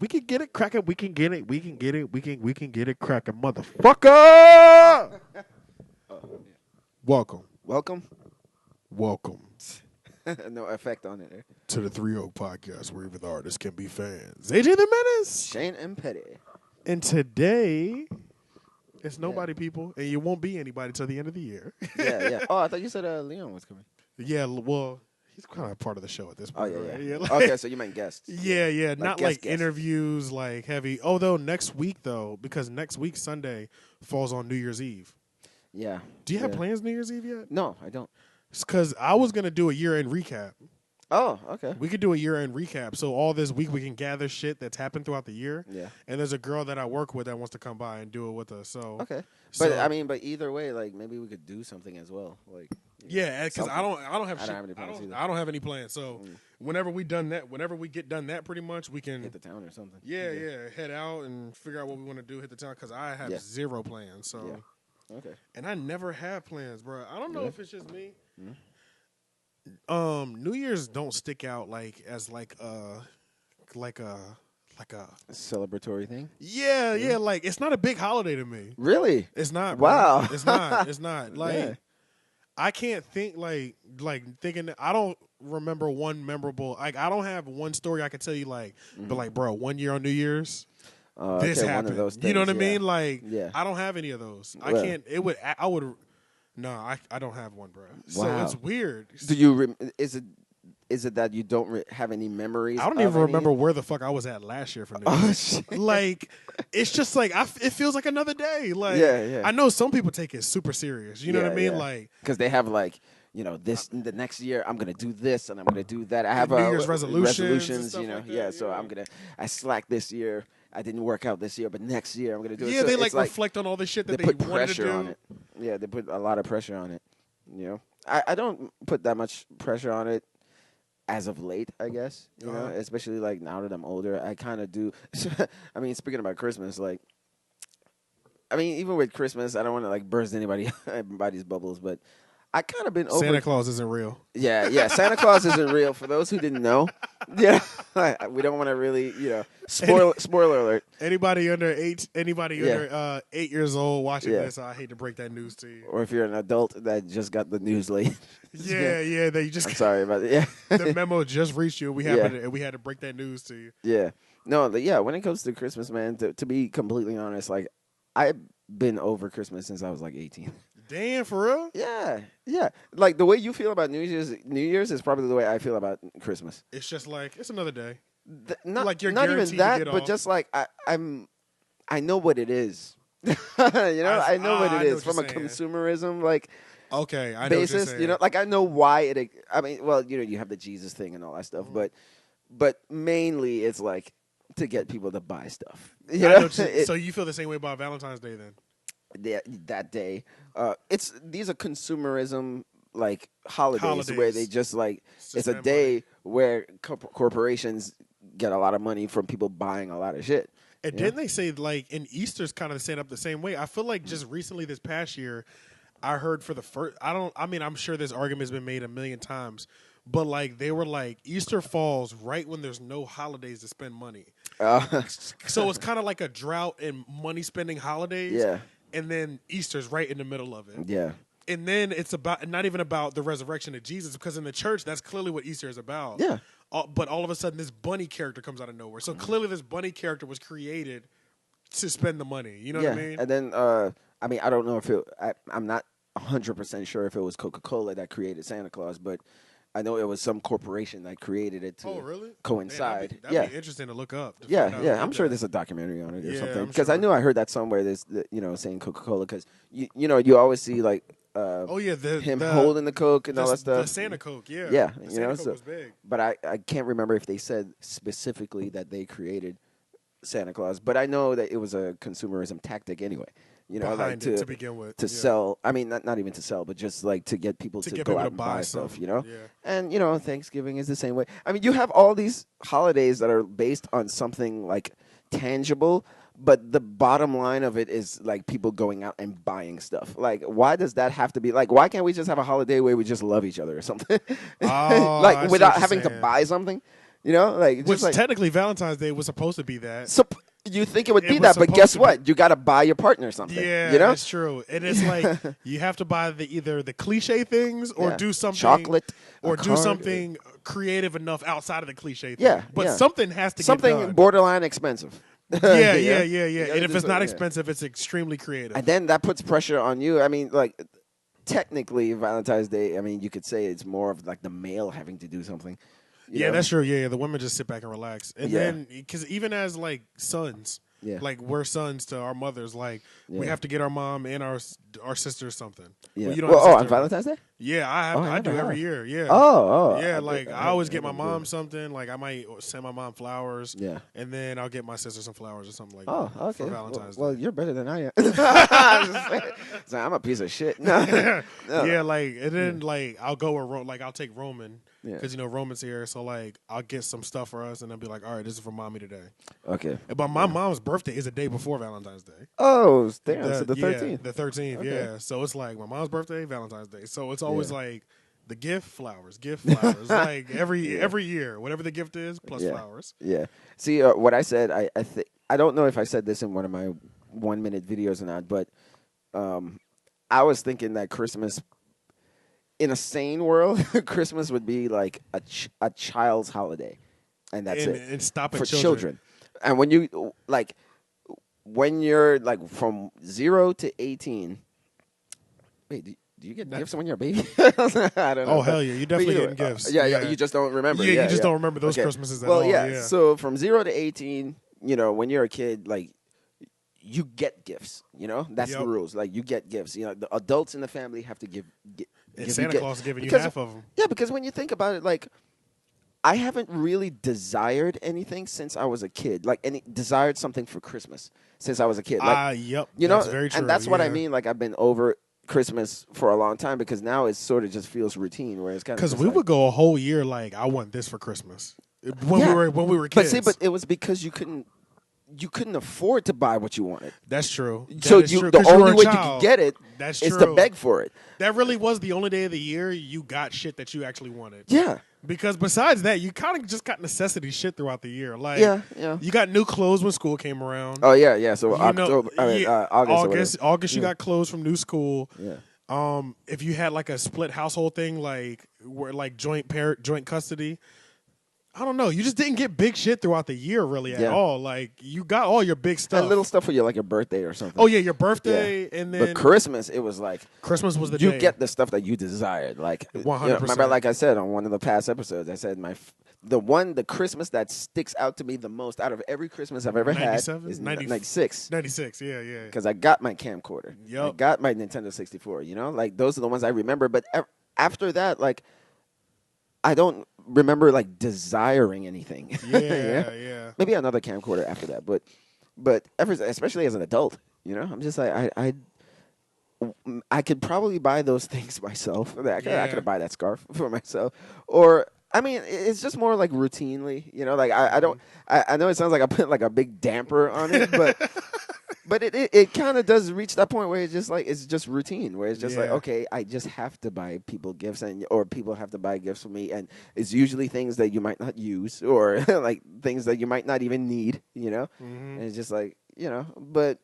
We can get it cracking. We can get it. We can get it. We can get it cracking, motherfucker. Welcome, Welcome. welcome No effect on it. to the Three Oak Podcast, where even the artists can be fans. AJ the Menace, Shane and Petty. and today it's nobody, people, and you won't be anybody till the end of the year. Yeah. Oh, I thought you said Leon was coming. Yeah, well, he's kind of part of the show at this Oh, point. yeah. right? Okay, like- so you meant guests. Yeah, not guest like guests. interviews, like heavy. Although next week, though, because next week Sunday falls on New Year's Eve. Yeah. Do you have Yeah. plans New Year's Eve yet? No, I don't. Because I was gonna do a year-end recap. Oh, okay. We could do a year-end recap. So all this week we can gather shit that's happened throughout the year. Yeah. And there's a girl that I work with that wants to come by and do it with us. So Okay. so- But I mean, either way, like maybe we could do something as well. Like yeah, because I don't have I don't shit. have any plans either. I don't have any plans. So whenever we get done that, pretty much we can hit the town or something. yeah, head out and figure out what we want to do, hit the town. Because I have Yeah. zero plans. So. Yeah. Okay. And I never have plans, bro. I don't know Yeah. if it's just me. Mhm. New Year's don't stick out like as like a A celebratory thing. yeah, like it's not a big holiday to me. Really? It's not. Bro. Wow. It's not. It's not. Like Yeah. I can't think like thinking that I don't remember one memorable like I don't have one story I could tell you like but like bro, 1 year on New Year's this Okay, happened. one of those You know what I things, yeah. mean? Like Yeah. I don't have any of those. I Well. can't I would no, I don't have one, bro. So Wow. it's weird. Do you? Is it that you don't have any memories? I don't of even any- remember where the fuck I was at last year for New Oh Year's. shit. Like, it's just like it feels like another day. Like, Yeah. I know some people take it super serious. You know what I mean? Yeah. Like, Because they have like, the next year I'm gonna do this and I'm gonna do that. I have New Year's resolutions and stuff like that, yeah. So I slacked this year. I didn't work out this year, but next year I'm gonna do it. yeah, So they it's like reflect on all the shit that they they put wanted to pressure do. on it. Yeah, they put a lot of pressure on it. I don't put that much pressure on it as of late, I guess. Especially like now that I'm older, I kind of do. I mean, speaking about Christmas, like, I mean, even with Christmas, I don't want to like burst anybody's bubbles, but I kind of been over. Santa Claus isn't real. Yeah. Santa Claus isn't real. For those who didn't know, yeah, we don't want to really, spoiler alert. Anybody under 8 years old watching Yeah. this, I hate to break that news to you. Or if you're an adult that just got the news late, Yeah, they just I'm sorry about it. Yeah. the memo just reached you. We had to break that news to you. Yeah. No, when it comes to Christmas, man, to be completely honest, like, I've been over Christmas since I was like 18. Damn, for real? Yeah. Like, the way you feel about New Year's is probably the way I feel about Christmas. It's just like it's another day. Not, Like, you're not even guaranteed to that, get but off. just like, I know what it is. I know what I it know is what from a you're saying. consumerism, like, Okay, I know basis, what you're saying. like I know why it. I mean, well, you have the Jesus thing and all that stuff, but mainly it's like to get people to buy stuff. I know what you- It- so you feel the same way about Valentine's Day then? that day. These are consumerism like holidays where they just like It's it's just a spend day where corporations get a lot of money from people buying a lot of shit. And didn't they say like in Easter's kind of set up the same way? I feel like just recently this past year, I heard for the first. I'm sure this argument's been made a million times, but like they were like Easter falls right when there's no holidays to spend money. So it's kind of like a drought in money spending holidays. Yeah. And then Easter's right in the middle of it. Yeah. And then it's not even about the resurrection of Jesus, because in the church that's clearly what Easter is about. Yeah. But all of a sudden this bunny character comes out of nowhere. So clearly this bunny character was created to spend the money. You know what I mean? And then I don't know if I'm not 100% sure if it was Coca-Cola that created Santa Claus, but I know it was some corporation that created it to Oh, really? coincide. Man, that'd be interesting to look up. to Yeah, find out yeah. who I'm did sure that. there's a documentary on it or Yeah, something. I'm Because I sure. knew I heard that somewhere. There's saying Coca-Cola because you always see like Oh yeah, him holding the Coke and all that the stuff. Santa Coke, yeah. Yeah, the you Santa know, Coke so- was big. But I can't remember if they said specifically that they created Santa Claus. But I know that it was a consumerism tactic anyway. Behind like it to begin with, to yeah. sell. I mean, not even to sell, but just like to get people to get go people out to and buy buy stuff. something, yeah. And Thanksgiving is the same way. I mean, you have all these holidays that are based on something like tangible, but the bottom line of it is like people going out and buying stuff. Like, why does that have to be like? Why can't we just have a holiday where we just love each other or something? Oh, I see without what you're having to saying. buy something. You know, like Which just like technically Valentine's Day was supposed to be that. so. You think it would It be was that, but supposed guess to what? You got to buy your partner something. Yeah, you know, that's true. And it's like you have to buy either the cliche things or Yeah. do something Chocolate, or a do card, something creative enough outside of the cliche thing. Yeah, But yeah. something has to get something done. borderline expensive. Yeah. You And gotta if do it's not something, expensive, it's extremely creative. and then that puts pressure on you. I mean, like technically Valentine's Day. I mean, you could say it's more of like the male having to do something. You know? That's true. Yeah, the women just sit back and relax. And Yeah. then, because even as like sons, Yeah. like we're sons to our mothers, like we Yeah. have to get our mom and our sisters something. Yeah. Well, you don't Well, have a on sister. Valentine's Day. Yeah, I I do never every have. year. Yeah. Oh. Yeah, I always get my didn't do mom that. something. Like I might send my mom flowers. Yeah. And then I'll get my sister some flowers or something like Oh, that okay. for Valentine's Well, Day. you're better than I am. I'm just saying. So I'm a piece of shit. No. No. Yeah, like and then like I'll go with like I'll take Roman Yeah. because Roman's here, so like I'll get some stuff for us and then be like, all right, this is for mommy today. Okay. But my mom's birthday is a day before Valentine's Day. Oh, damn. So the yeah, 13th. the 13th. Okay. Yeah, so it's like my mom's birthday, Valentine's Day. So it's always like the gift, flowers, like every year, whatever the gift is, plus flowers. Yeah. See, what I said, I don't know if I said this in one of my 1 minute videos or not, but I was thinking that Christmas, in a sane world, Christmas would be like a child's holiday, and that's it. And stop at for children. And when you when you're like from 0 to 18. Wait, do you get gifts when you're a baby? I don't know. Oh hell yeah, you definitely getting gifts. Yeah, you just don't remember. Yeah, you just don't remember those Christmases at all. Yeah. So from 0 to 18, when you're a kid, like you get gifts. That's the rules. Like you get gifts. The adults in the family have to give And Santa you Claus is giving you because- half of them. Yeah, because when you think about it, like I haven't really desired anything since I was a kid. Like desired something for Christmas since I was a kid. Like Yep. that's very true. and that's what I yeah. mean. Like I've been over Christmas for a long time because now it sort of just feels routine. Where it's kind of Because we would go a whole year like I want this for Christmas when we were kids. But it was because you couldn't afford to buy what you wanted. That's true. So That is true, the 'cause you were only a way you child. could get it That's is true. to beg for it. That really was the only day of the year you got shit that you actually wanted. Yeah. Because besides that, you kind of just got necessity shit throughout the year. Like, Yeah. you got new clothes when school came around. Oh yeah. So You know, August. August, you got clothes from new school. Yeah. If you had like a split household thing, like where like joint custody, I don't know. You just didn't get big shit throughout the year really at all. Like you got all your big stuff. And little stuff for like your birthday or something. Oh yeah, your birthday, and then But Christmas, it was like Christmas was the you day. get the stuff that you desired. Like 100%. remember, like I said on one of the past episodes, I said the Christmas that sticks out to me the most out of every Christmas I've ever had 97? is 90 96. 96. Yeah. Because I got my camcorder. Yep. I got my Nintendo 64. Like those are the ones I remember. But after that, like I don't remember like desiring anything. Yeah. Maybe another camcorder after that, but especially as an adult, I'm just like I could probably buy those things myself. I could buy that scarf for myself, or I mean, it's just more like routinely, Like I don't. I know it sounds like I put like a big damper on it, but. But it kind of does reach that point where it's just routine, where it's just like, okay, I just have to buy people gifts or people have to buy gifts for me, and it's usually things that you might not use or like things that you might not even need, Mm-hmm. And it's just like, but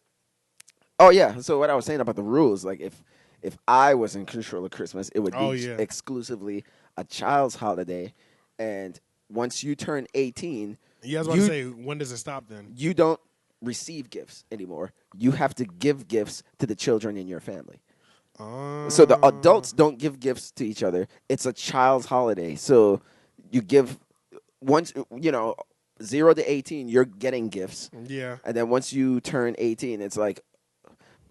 oh yeah, so what I was saying about the rules, like if I was in control of Christmas, it would be exclusively a child's holiday, and once you turn 18, I was about to say, when does it stop then? you don't receive gifts anymore. You have to give gifts to the children in your family. So the adults don't give gifts to each other. It's a child's holiday. So you give once 0 to 18, you're getting gifts. Yeah. And then once you turn 18, it's like,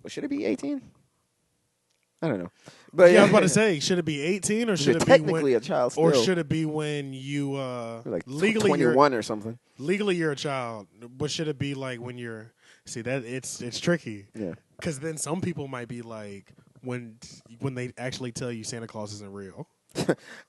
should it be 18? I don't know. But I was about to say, should it be 18 or should it be technically a child still? Or should it be when you like legally 21 or something? Legally you're a child, but should it be like when you're that it's tricky. Yeah. Cuz then some people might be like when they actually tell you Santa Claus isn't real.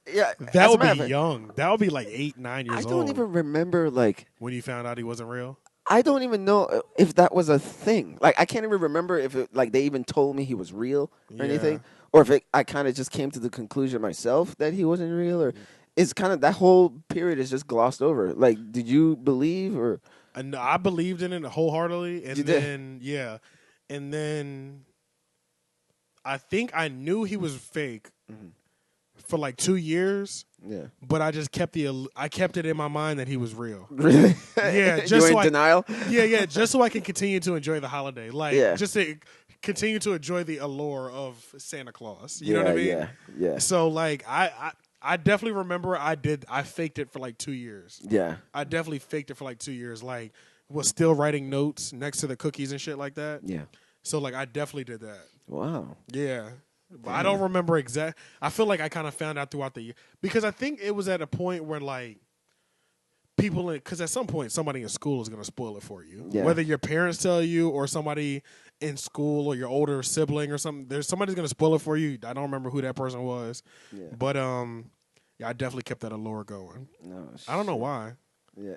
Yeah. That would be young. That would be like 8, 9 years old. I don't even remember like when you found out he wasn't real. I don't even know if that was a thing. Like, I can't even remember if they even told me he was real or anything, or if I kind of just came to the conclusion myself that he wasn't real. Or it's kind of that whole period is just glossed over. Like, did you believe or? And I believed in it wholeheartedly, and You did? then and then I think I knew he was fake for like 2 years. Yeah. But I just kept it in my mind that he was real. Really? Yeah, You just were in denial? Yeah, just so I can continue to enjoy the holiday. Like, Yeah. just to continue to enjoy the allure of Santa Claus. You know what I mean? Yeah. So, like, I definitely remember I faked it for like 2 years. Yeah. I definitely faked it for like 2 years. Like, was still writing notes next to the cookies and shit like that. Yeah. So, like, I definitely did that. Wow. Yeah. But I don't remember exact. I feel like I kind of found out throughout the year. Because I think it was at a point where, like, people, because at some point somebody in school is going to spoil it for you. Yeah. Whether your parents tell you or somebody in school or your older sibling or something, somebody's going to spoil it for you. I don't remember who that person was. Yeah. But, yeah, I definitely kept that allure going. No. I don't know why. Yeah.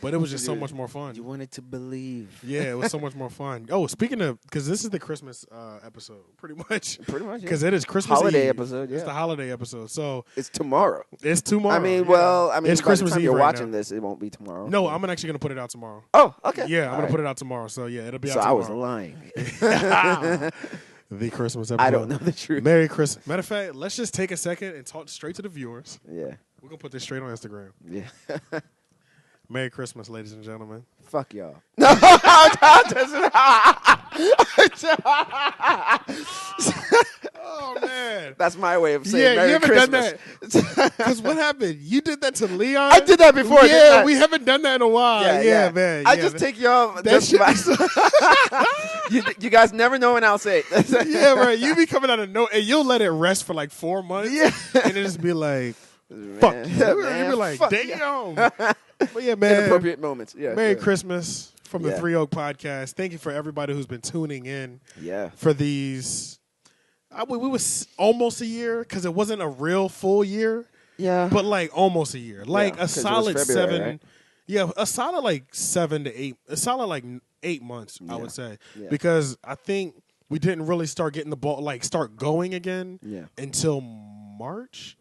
But it was just so much more fun. You wanted to believe. Yeah, it was so much more fun. Oh, speaking of, because this is the Christmas episode, pretty much. Pretty much. Because it is Christmas holiday Eve. episode. Yeah. It's the holiday episode. So it's tomorrow. It's tomorrow. I mean, yeah. it's by Christmas the time Eve you're right watching now. this, it won't be tomorrow. No, I'm actually going to put it out tomorrow. Oh, okay. Yeah, I'm All going to put it out tomorrow. So, yeah, it'll be out So tomorrow. I was lying. The Christmas episode. I don't know the truth. Merry Christmas. Matter of fact, let's just take a second and talk straight to the viewers. Yeah. We're going to put this straight on Instagram. Yeah. Merry Christmas, ladies and gentlemen. Fuck y'all. No. Oh, man. That's my way of saying Merry you haven't Christmas. done that. Because what happened? You did that to Leon? I did that before. Yeah, didn't I? we haven't done that in a while. Yeah, man. I yeah, just man. take y'all. That Just shit you guys never know when I'll say it. Yeah, right. You be coming out of no, and you'll let it rest for like 4 months. Yeah. And it just be like, fuck Man, you. man, You be like, fuck damn. But yeah, man. Inappropriate moments. Yeah. Merry yeah. Christmas from the Yeah. Three Oak Podcast. Thank you for everybody who's been tuning in Yeah. for these. We was almost a year because it wasn't a real full year, Yeah. but like almost a year. Like Yeah, a 'cause it was solid February, 7. right? Yeah, a solid like 7 to 8. A solid like 8 months, I Yeah. would say. Yeah. Because I think we didn't really start getting the ball, like start going again Yeah. until March.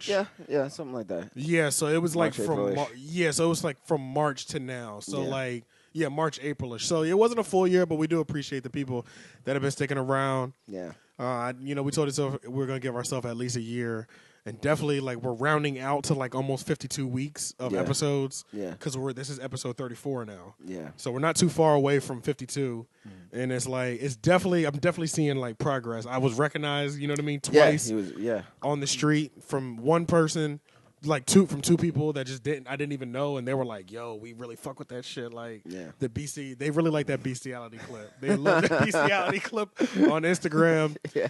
Yeah. Yeah. Something like that. Yeah, so it was like March, from April-ish. so it was like from March to now. So Yeah. like March, April-ish. So it wasn't a full year, but we do appreciate the people that have been sticking around. Yeah. We told ourselves we're gonna give ourselves at least a year, and definitely like we're rounding out to like almost 52 weeks of Yeah. episodes. Yeah. Because this is episode 34 now. Yeah. So we're not too far away from 52, and it's like I'm definitely seeing like progress. I was recognized, you know what I mean, twice Yeah. He was. Yeah. on the street from one person, like two people that I didn't even know, and they were like, "Yo, we really fuck with that shit." Like Yeah. the BC, they really like that bestiality clip. They love that bestiality clip on Instagram. Yeah.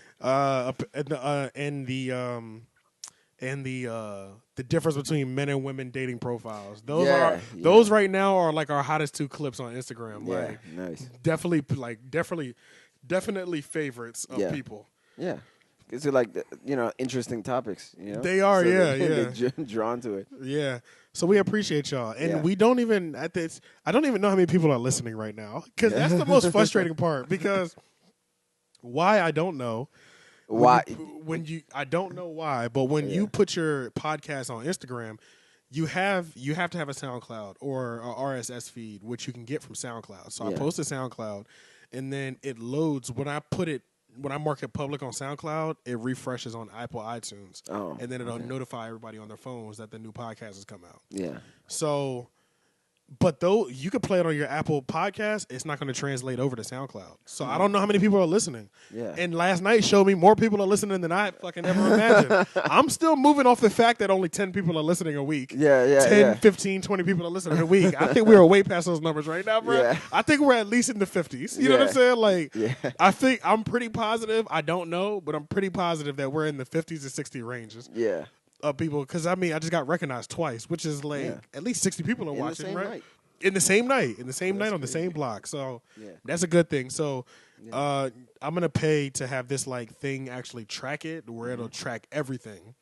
And the difference between men and women dating profiles. Those Yeah, are yeah. those right now are like our hottest 2 clips on Instagram. Yeah. Like Nice. definitely favorites of Yeah. people. Yeah. Because they're like, interesting topics. You know. They are, So yeah, they're drawn to it. Yeah. So we appreciate y'all. And Yeah. we don't even I don't even know how many people are listening right now, cuz that's the most frustrating part, because why I don't know. Why? I don't know why, but when you put your podcast on Instagram, you have to have a SoundCloud or a RSS feed, which you can get from SoundCloud. So I Yeah. post to SoundCloud, and then it loads when I mark it public on SoundCloud, it refreshes on Apple iTunes. Oh, And then it'll notify everybody on their phones that the new podcast has come out. Yeah. So, but though you could play it on your Apple podcast, it's not going to translate over to SoundCloud. So I don't know how many people are listening. Yeah. And last night showed me more people are listening than I fucking ever imagined. I'm still moving off the fact that only 10 people are listening a week. Yeah. 10, 15, 20 people are listening a week. I think we're way past those numbers right now, bro. Yeah. I think we're at least in the 50s. You know what I'm Yeah. saying? Like, Yeah. I think I'm pretty positive. I don't know, but I'm pretty positive that we're in the 50s to 60 ranges Yeah. of people. Because, I mean, I just got recognized twice, which is like at least 60 people are In the watching, same right? night. In the same night, on the crazy. same block. So Yeah. that's a good thing. So I'm gonna pay to have this like thing actually track it, where it'll track everything.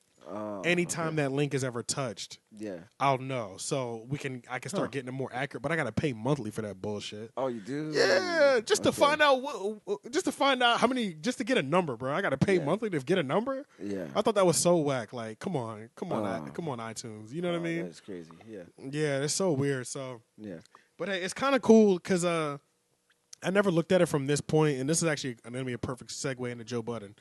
Anytime that link is ever touched, Yeah. I'll know. So I can start getting it more accurate. But I gotta pay monthly for that bullshit. Oh, you do? Yeah, just to find out how many, just to get a number, bro. I gotta pay monthly to get a number. Yeah. I thought that was so whack. Like, come on, iTunes. You know what I mean? That's crazy. Yeah. Yeah, it's so weird. So Yeah. but hey, it's kind of cool because I never looked at it from this point, and this is actually going to be a perfect segue into Joe Budden,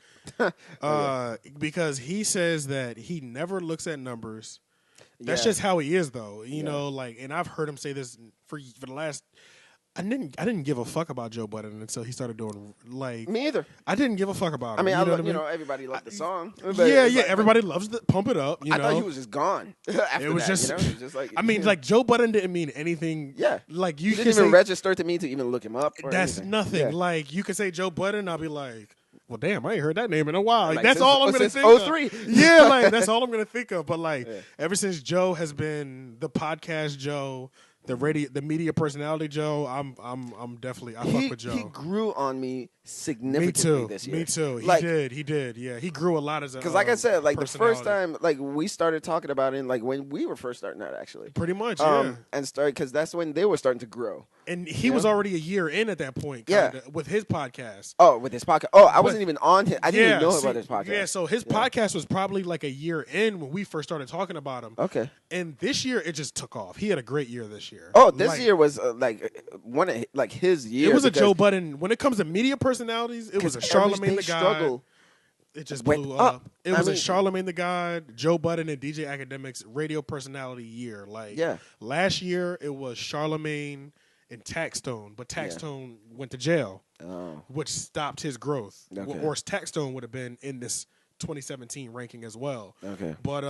because he says that he never looks at numbers. That's just how he is, though. You know, like, and I've heard him say this for the last. I didn't give a fuck about Joe Budden until he started doing like me either. I didn't give a fuck about him. I mean, you know everybody loved the song. Everybody loves the Pump It Up. I thought he was just gone. After it was that, just, you know? It was just like I mean, like Joe Budden didn't mean anything. Yeah, like you didn't even register to me to even look him up. That's anything. nothing. Yeah. Like you could say Joe Budden, I'll be like, well, damn, I ain't heard that name in a while. Like, Like that's since, all I'm gonna since think 03. of. Yeah, like that's all I'm gonna think of. But like ever since Joe has been the podcast Joe, the media personality Joe, I'm definitely I fuck with Joe. He grew on me significantly this year. Me too. He did. Yeah, he grew a lot as a because, like I said, like the first personality. time, like we started talking about it, like when we were first starting out, actually, Pretty much, yeah. and started because that's when they were starting to grow. And he was already a year in at that point, with his podcast. Oh, with his podcast. Oh, I wasn't even on his. I didn't even know about his podcast. Yeah, so his podcast was probably like a year in when we first started talking about him. Okay. And this year it just took off. He had a great year this year. Oh, this year was one of his years. It was a Joe Budden. When it comes to media personalities, it was a Charlemagne the God. It just blew up. It was a Charlemagne the God, Joe Budden, and DJ Academics radio personality year. Like last year, it was Charlemagne and Taxstone, but Taxstone went to jail, which stopped his growth. Okay. Or Taxstone would have been in this 2017 ranking as well. Okay. But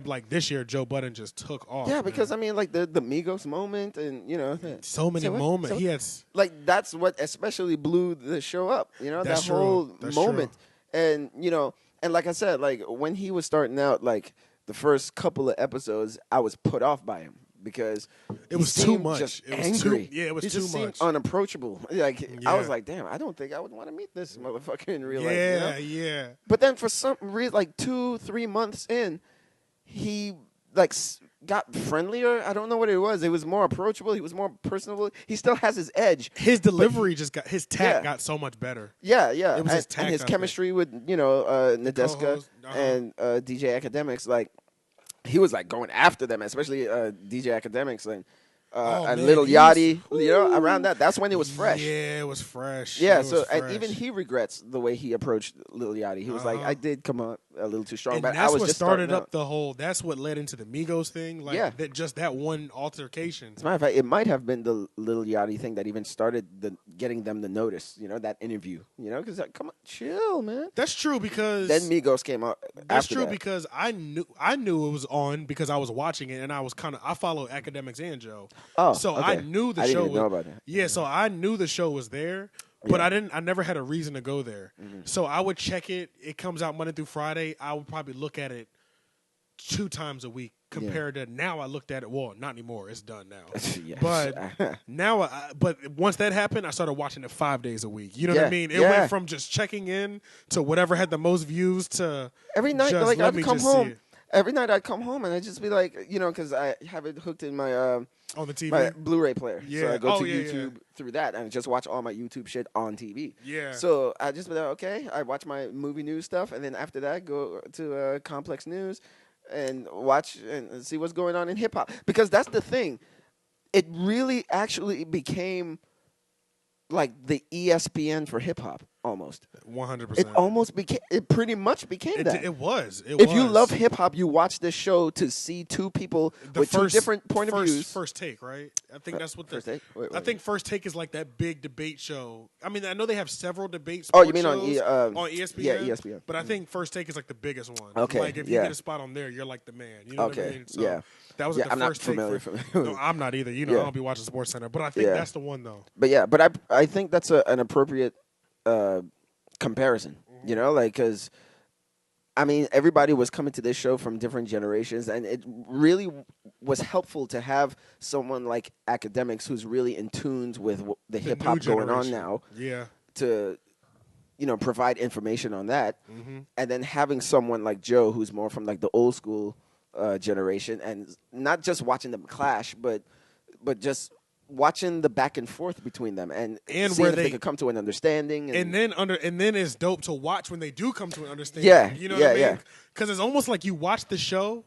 like this year, Joe Budden just took off. Yeah, because I mean, like the Migos moment, and so many moments. He had like that's what especially blew the show up. You know, that's that whole true. moment, and and like I said, like when he was starting out, like the first couple of episodes, I was put off by him. Because it was too much. Just it was angry. It was he too just much. Seemed unapproachable. Like I was like, damn, I don't think I would want to meet this motherfucker in real life. Yeah. But then for some reason, like 2-3 months in, he got friendlier. I don't know what it was. It was more approachable. He was more personable. He still has his edge. His delivery his tact got so much better. Yeah. It was his tact, and his chemistry with Nadeska and DJ Academics, like. He was like going after them, especially DJ Academics and Little Yachty. Around that. That's when it was fresh. Yeah, it was fresh. Yeah, and even he regrets the way he approached Little Yachty. He was like, I did come up a little too strong, and but that's I was what just started up the whole. That's what led into the Migos thing. Like that one altercation. As a matter of fact, it might have been the Little Yachty thing that even started getting them the notice. That interview. Because come on, chill, man. That's true because then Migos came out. That's after true that. because I knew it was on because I was watching it and I follow Academics and Joe. Oh, so okay. I knew the I show. Didn't even know about that. Yeah, so I knew the show was there. But I never had a reason to go there. Mm-hmm. So I would check it. It comes out Monday through Friday. I would probably look at it 2 times a week compared to now I looked at it. Well, not anymore. It's done now. But now, but once that happened, I started watching it 5 days a week. You know what I mean? It went from just checking in to whatever had the most views to every night. Just like let I'd me come just home. See it. Every night I'd come home and I'd just be like, because I have it hooked in my on the TV, my Blu-ray player. Yeah. So I go to YouTube through that and just watch all my YouTube shit on TV. Yeah. So I just be like, okay, I watch my movie news stuff, and then after that, go to Complex News and watch and see what's going on in hip hop, because that's the thing. It really actually became like the ESPN for hip hop. Almost 100%. It almost became. It pretty much became that. It was. If you love hip hop, you watch this show to see two people with two different point of views. First Take, right? I think that's what First Take. Wait. I think First Take is like that big debate show. I mean, I know they have several debates. Oh, you mean on ESPN? Yeah, ESPN. But I think First Take is like the biggest one. Okay. Like if you get a spot on there, you're like the man. You know what I mean? So that was like the I'm First not Take. familiar. No, I'm not either. I don't be watching Sports Center, but I think that's the one though. But I think that's an appropriate comparison, because I mean, everybody was coming to this show from different generations, and it really was helpful to have someone like Academics who's really in tune with the hip hop going on now. Yeah. To provide information on that, and then having someone like Joe, who's more from like the old school generation, and not just watching them clash, but just watching the back and forth between them, and seeing where if they could come to an understanding, and then it's dope to watch when they do come to an understanding. Yeah, you know what I mean? yeah. Because it's almost like you watch the show,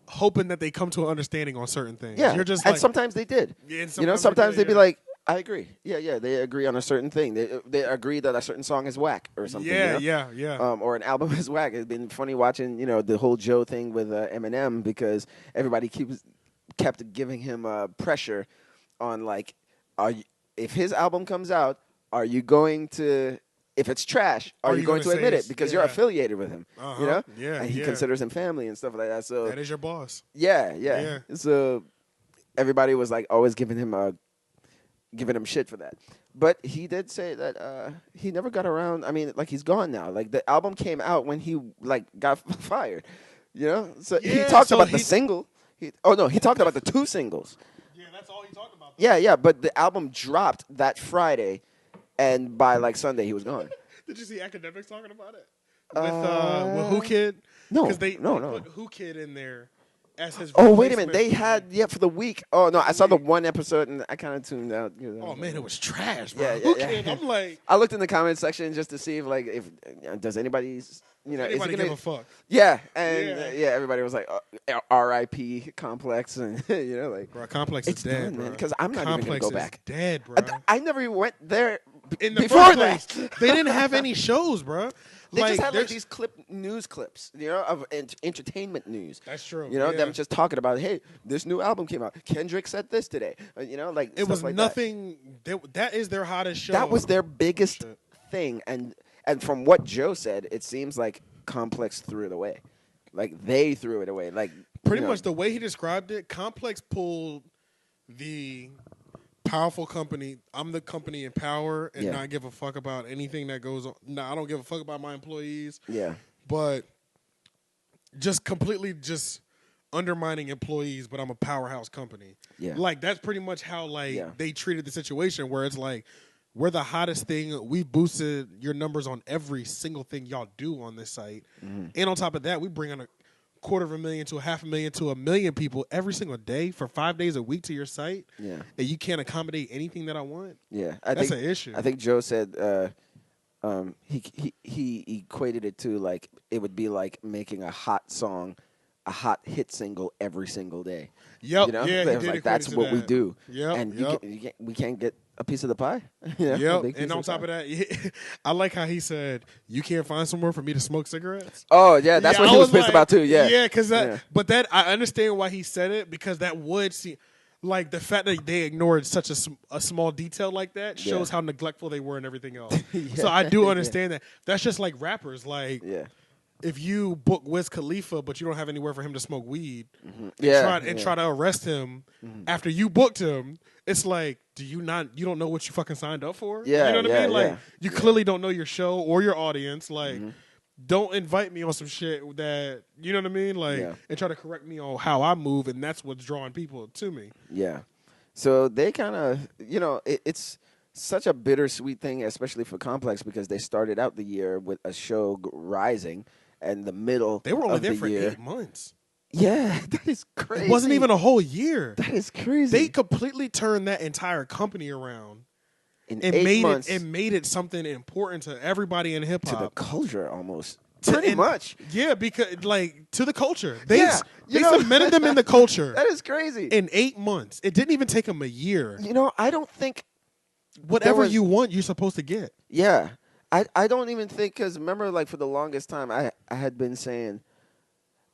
hoping that they come to an understanding on certain things. Yeah, You're just and like, sometimes they did. Yeah, and sometimes they they'd be did, like, I agree. Yeah, they agree on a certain thing. They agree that a certain song is whack or something. Yeah. Or an album is whack. It's been funny watching, the whole Joe thing with Eminem, because everybody kept giving him pressure on like, if his album comes out, are you going to? If it's trash, are you going to admit it? Because you're affiliated with him, Yeah, and he considers him family and stuff like that. So that is your boss. Yeah. So everybody was like always giving him shit for that. But he did say that he never got around. I mean, like, he's gone now. Like, the album came out when he like got fired, So he talked about the single. He talked about the 2 singles. Yeah, that's all he talked about. Yeah. But the album dropped that Friday, and by like Sunday he was gone. Did you see Academics talking about it with Who Kid? No, because they no. put Who Kid in there as his. Oh, wait a minute! They had for the week. Oh no, I saw the one episode and I kind of tuned out. Oh man, it was trash, bro. Yeah. Who Kid? I'm like, I looked in the comment section just to see if does anybody anybody give a fuck? Yeah, and everybody was like R.I.P. Complex, and like, bro, Complex is dead, done, man. Because I'm not even gonna go back. Dead, bro. I never even went there in the before first that. place. They didn't have any shows, bro. They just had like these news clips, of entertainment news. That's true. Them just talking about, hey, this new album came out. Kendrick said this today. Like it was like nothing. That is their hottest show. That was their biggest thing, and from what Joe said, it seems like Complex threw it away. Like they threw it away. Like pretty much the way he described it, Complex pulled the powerful company. I'm the company in power and not give a fuck about anything that goes on. No, I don't give a fuck about my employees. Yeah. But just completely just undermining employees, but I'm a powerhouse company. Yeah. Like that's pretty much how they treated the situation, where it's like, we're the hottest thing. We boosted your numbers on every single thing y'all do on this site. Mm-hmm. And on top of that, we bring on 250,000 to 500,000 to 1 million people every single day for 5 days a week to your site. Yeah. And you can't accommodate anything that I want. Yeah. That's an issue. I think Joe said he equated it to like it would be like making a hot song, a hot hit single every single day. Yep. Yeah, he did like that's what we do. Yep. And we can't get a piece of the pie. Yep. And on top of that, I like how he said, "You can't find somewhere for me to smoke cigarettes." Oh yeah, that's what he was pissed about too. Yeah. Yeah, because but that I understand why he said it, because that would seem like the fact that they ignored such a small detail like that shows how neglectful they were and everything else. So I do understand that. That's just like rappers, like. Yeah. If you book Wiz Khalifa, but you don't have anywhere for him to smoke weed, try to arrest him after you booked him, it's like, you don't know what you fucking signed up for? Yeah, you know what I mean? Like, you clearly don't know your show or your audience. Like, don't invite me on some shit that, you know what I mean? Like, and try to correct me on how I move, and that's what's drawing people to me. Yeah. So they kind of, it's such a bittersweet thing, especially for Complex, because they started out the year with a show rising. And the middle they were only of there the for year. 8 months. Yeah, that is crazy. It wasn't even a whole year. That is crazy. They completely turned that entire company around in 8 months. And made it something important to everybody in hip hop. To the culture, almost. Pretty much. Yeah, because to the culture. They cemented them in the culture. That is crazy. In 8 months. It didn't even take them a year. I don't think whatever you want, you're supposed to get. Yeah. I don't even think, because remember, like, for the longest time, I had been saying,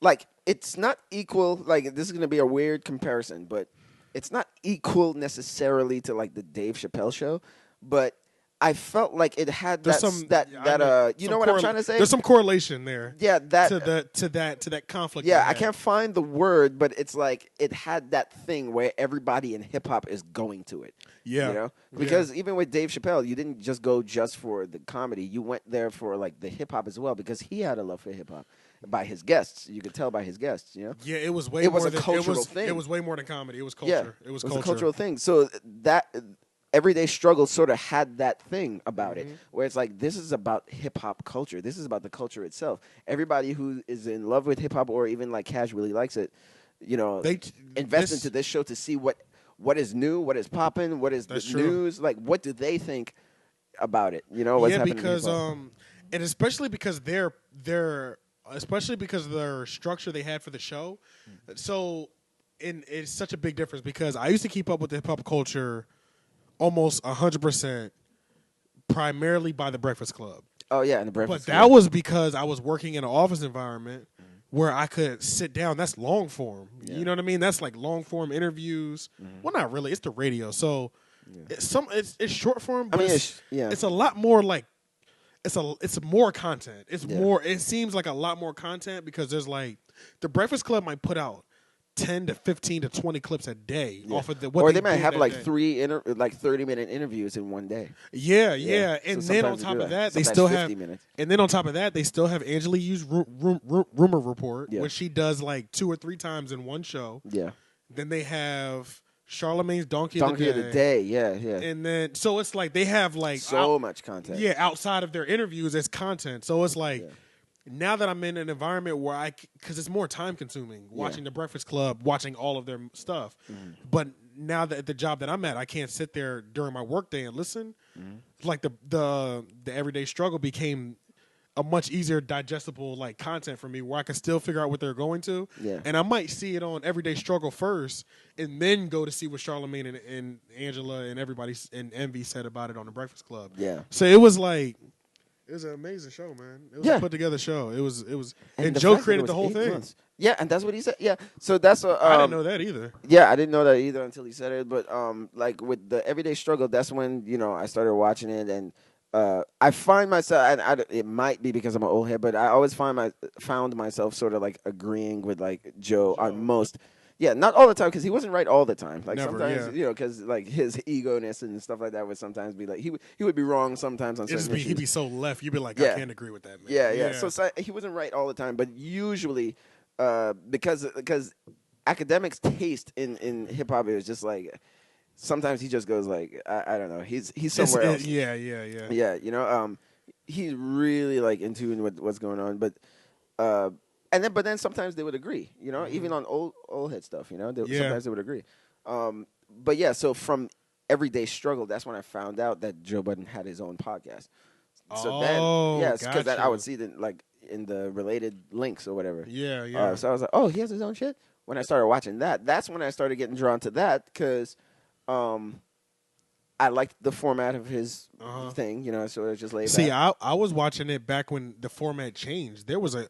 like, it's not equal. Like, this is going to be a weird comparison, but it's not equal necessarily to, like, the Dave Chappelle show, but I felt like it had you know what I'm trying to say? There's some correlation there. Yeah, to that conflict. Yeah, I can't find the word, but it's like it had that thing where everybody in hip hop is going to it. Yeah, because even with Dave Chappelle, you didn't just go just for the comedy. You went there for like the hip hop as well, because he had a love for hip hop by his guests. You could tell by his guests. Yeah, it was a cultural thing. It was way more than comedy. It was culture. Yeah, it was a culture. cultural thing. So that Everyday Struggle sort of had that thing about it, where it's like, this is about hip hop culture. This is about the culture itself. Everybody who is in love with hip hop or even like casually likes it, they invest into this show to see what is new, what is popping, what is the news, like what do they think about it? What's happening because and especially because especially because of their structure they had for the show. So it's such a big difference because I used to keep up with the hip hop culture almost 100% primarily by the Breakfast Club. Oh yeah, and the Breakfast Club. But that was because I was working in an office environment where I could sit down. That's long form. Yeah. You know what I mean? That's like long form interviews. Well, not really. It's the radio. So it's short form, but it's a lot more like it's more content. It's more. It seems like a lot more content because there's like the Breakfast Club might put out 10 to 15 to 20 clips a day off of or they might have like 30-minute interviews in one day. Yeah. And so then on top of that, they still have minutes. And then on top of that, they still have Angela Yu's rumor report, which she does like 2 or 3 times in one show. Yeah. Then they have Charlamagne's Donkey of the Day. Yeah. And then so it's like they have like so much content. Yeah, outside of their interviews as content. So it's like now that I'm in an environment where because it's more time consuming watching the Breakfast Club, watching all of their stuff. But now that the job that I'm at, I can't sit there during my workday and listen. Like the Everyday Struggle became a much easier digestible like content for me where I can still figure out what they're going to. Yeah. And I might see it on Everyday Struggle first and then go to see what Charlamagne and Angela and everybody and Envy said about it on the Breakfast Club. Yeah. So it was like it was an amazing show, man. It was a put together show. It was and Joe created the whole thing. Months. Yeah, and that's what he said. Yeah. So that's I didn't know that either. Yeah, I didn't know that either until he said it. But like with the Everyday Struggle, that's when, I started watching it, and I find myself, and it might be because I'm an old head, but I always found myself sort of like agreeing with like Joe on most. Yeah, not all the time because he wasn't right all the time. Like never, sometimes, because like his ego-ness and stuff like that would sometimes be like he would be wrong sometimes on certain issues. He'd be so left. You'd be like, I can't agree with that, man. Yeah. So he wasn't right all the time, but usually because academics' taste in hip hop is just like. Sometimes he just goes like I don't know. He's somewhere else. Yeah. Yeah, he's really like in tune with what's going on. But but then sometimes they would agree. Even on old head stuff. Sometimes they would agree. But yeah, so from Everyday Struggle, that's when I found out that Joe Budden had his own podcast. So because I would see it like in the related links or whatever. Yeah. So I was like, oh, he has his own shit. When I started watching that's when I started getting drawn to that because. I liked the format of his thing, so it was just laid back. See, I was watching it back when the format changed. There was a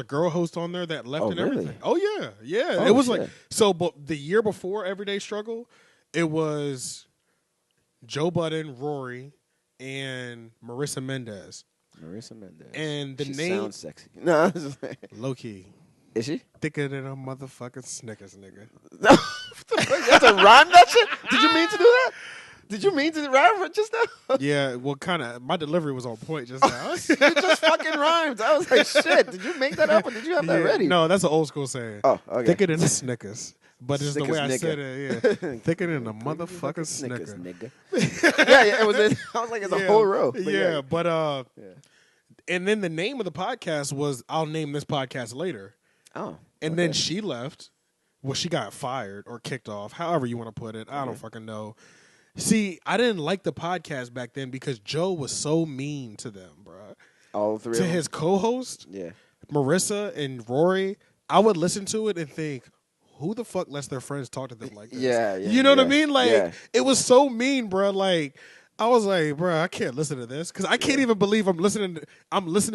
girl host on there that left and everything. Really? Oh yeah. It was shit. Like so. But the year before Everyday Struggle, it was Joe Budden, Rory, and Marissa Mendez. And the name sounds sexy. No, low key. Is she? Thicker than a motherfucking Snickers, nigga. That's a rhyme, that shit? Did you mean to do that? Did you mean to rhyme just now? Yeah, well, kind of. My delivery was on point just now. You just fucking rhymed. I was like, shit, did you make that up or did you have that ready? No, that's an old school saying. Oh, okay. Thicker than a Snickers. But it's Snickers, the way I nigga. said it, yeah. Thicker than a motherfucking Snickers. Nigga. yeah, it was. I was like, it's a whole row. But and then the name of the podcast was I'll name this podcast later. Oh. And then she left. Well, she got fired or kicked off, however you want to put it. I don't fucking know. See, I didn't like the podcast back then because Joe was so mean to them, bro. All three to his co-host, yeah, Marissa and Rory. I would listen to it and think, who the fuck lets their friends talk to them like this? Yeah. You know what I mean? Like, it was so mean, bro. Like, I was like, bro, I can't listen to this because I can't even believe I'm listening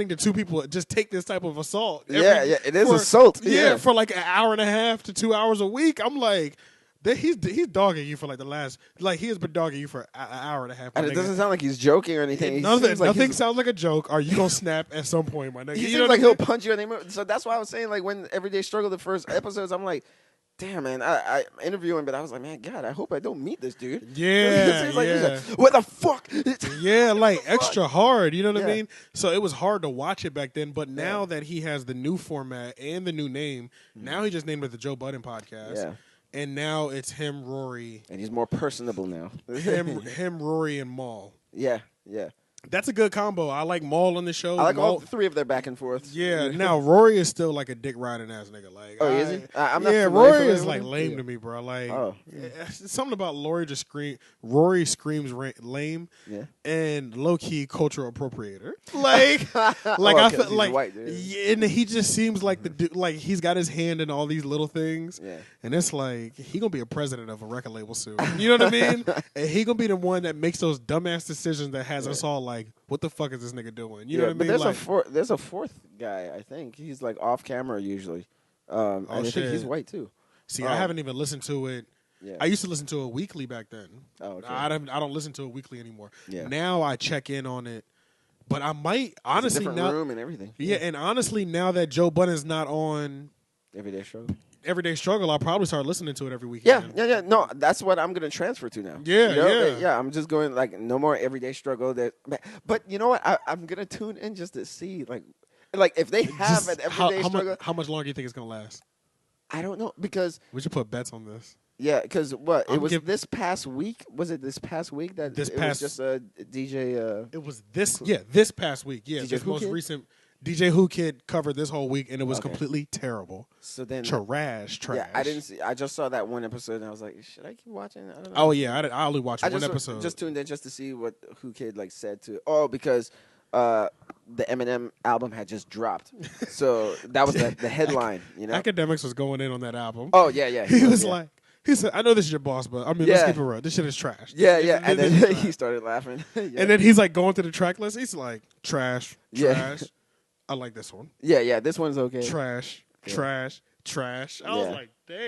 to two people just take this type of assault. It is assault. Yeah, for like an hour and a half to 2 hours a week. I'm like, he's dogging you for like the last, like he has been dogging you for an hour and a half. And it doesn't sound like he's joking or anything. Nothing sounds like a joke. Or you gonna snap at some point, my nigga. He seems like he'll punch you. So that's why I was saying, like, when Everyday Struggle, the first episodes, I'm like, damn, man, I interview him, but I was like, man, God, I hope I don't meet this dude. Yeah, he's like, what the fuck? Yeah, like extra hard, you know what I mean? So it was hard to watch it back then, but now that he has the new format and the new name, now he just named it the Joe Budden Podcast. Yeah. and now it's him, Rory, And he's more personable now. him, Rory, and Maul. Yeah. That's a good combo. I like Maul on the show. I like Maul, all three of their back and forths. Yeah, now Rory is still like a dick riding ass nigga. Like, Oh, is he? I'm not yeah, familiar Rory with is him. like lame Yeah. to me, bro. Like, Oh. something about Rory screams lame, Yeah. and low key cultural appropriator. Like, Oh, I 'cause feel he's like, white, dude. yeah, and he just seems like the dude. Like he's got his hand in all these little things, Yeah. and it's like he gonna be a president of a record label soon. You know what I mean? And he gonna be the one that makes those dumbass decisions that has us all like, what the fuck is this nigga doing? You know what I mean? But there's Like, there's a fourth guy. I think he's like off camera usually. And I think he's shit. white too. See, I haven't even listened to it. Yeah. I used to listen to it weekly back then. Oh, okay. I don't listen to it weekly anymore. Yeah. Now I check in on it, but I might It's honestly a different now. room and everything. Yeah, and honestly, now that Joe Budden's not on Everyday struggle. Everyday Struggle, I'll probably start listening to it every week. Yeah, again. yeah. No, that's what I'm gonna transfer to now. Yeah, You know? yeah. I'm just going like no more everyday struggle. But you know what? I'm gonna tune in just to see like if they have Just an everyday struggle. how much longer do you think it's gonna last? I don't know because We should put bets on this. yeah, because what I'm it was giv- this past week. Was it this past week that This it past- was just a DJ? It was this past week. Yeah, DJ this Who most Kid? recent DJ Who Kid covered this whole week, and it was Okay. completely terrible. So then Trash. Yeah, I didn't see. I just saw that one episode and I was like, should I keep watching? I don't know. Oh yeah, I only watched I one just episode. just tuned in just to see what Who Kid like said to. Oh, because the Eminem album had just dropped, so that was the headline. You know. Academics was going in on that album. Oh yeah. He was like, he said, "I know this is your boss, but I mean, let's Yeah. keep it real. This shit is trash." yeah, This- and this then is he trash. started laughing. Yeah. And then he's like going through the track list. He's like, trash, Yeah. trash. I like this one. yeah, this one's okay. Trash, Yeah. trash. I was Yeah. like, damn.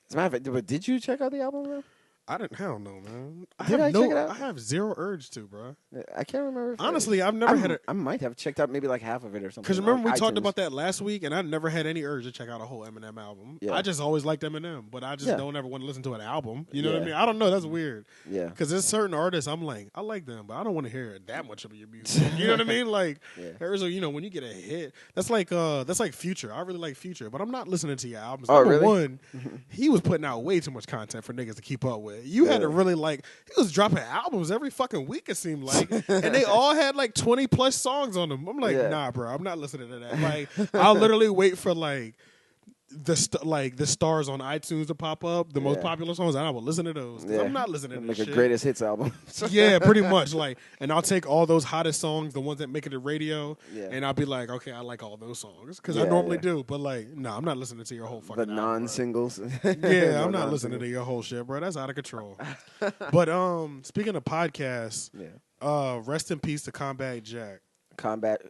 As a matter of fact, but did you check out the album, bro? I don't know, man. Did I check it out? I have zero urge to, bro. I can't remember. If Honestly, I've never had a. I might have checked out maybe like half of it or something. Because remember on we talked iTunes. about that last week, and I never had any urge to check out a whole Eminem album. Yeah. I just always liked Eminem, but I just Yeah. don't ever want to listen to an album. You know what I Yeah. mean? I don't know. That's weird. Yeah. Because there's certain artists I'm like, I like them, but I don't want to hear that much of your music. You know what I mean? Like, Yeah. there's when you get a hit, that's like Future. I really like Future, but I'm not listening to your albums. Oh, Number really? one, he was putting out way too much content for niggas to keep up with. You had to Yeah. really like. He was dropping albums every fucking week. It seemed like, and they all had like 20 plus songs on them. I'm like, Yeah. nah, bro, I'm not listening to that. Like, I'll literally wait for like the stars on iTunes to pop up, the most Yeah. popular songs, and I will listen to those. 'Cause Yeah. I'm not listening to Like this a shit. greatest hits album. Yeah, pretty much. Like, and I'll take all those hottest songs, the ones that make it to radio, Yeah. and I'll be like, okay, I like all those songs because I Yeah, normally yeah. do. But like, no, I'm not listening to your whole fucking The album, bro. non-singles. Yeah, I'm not listening to your whole shit, bro. That's out of control. But speaking of podcasts, Yeah. rest in peace to Combat Jack. Combat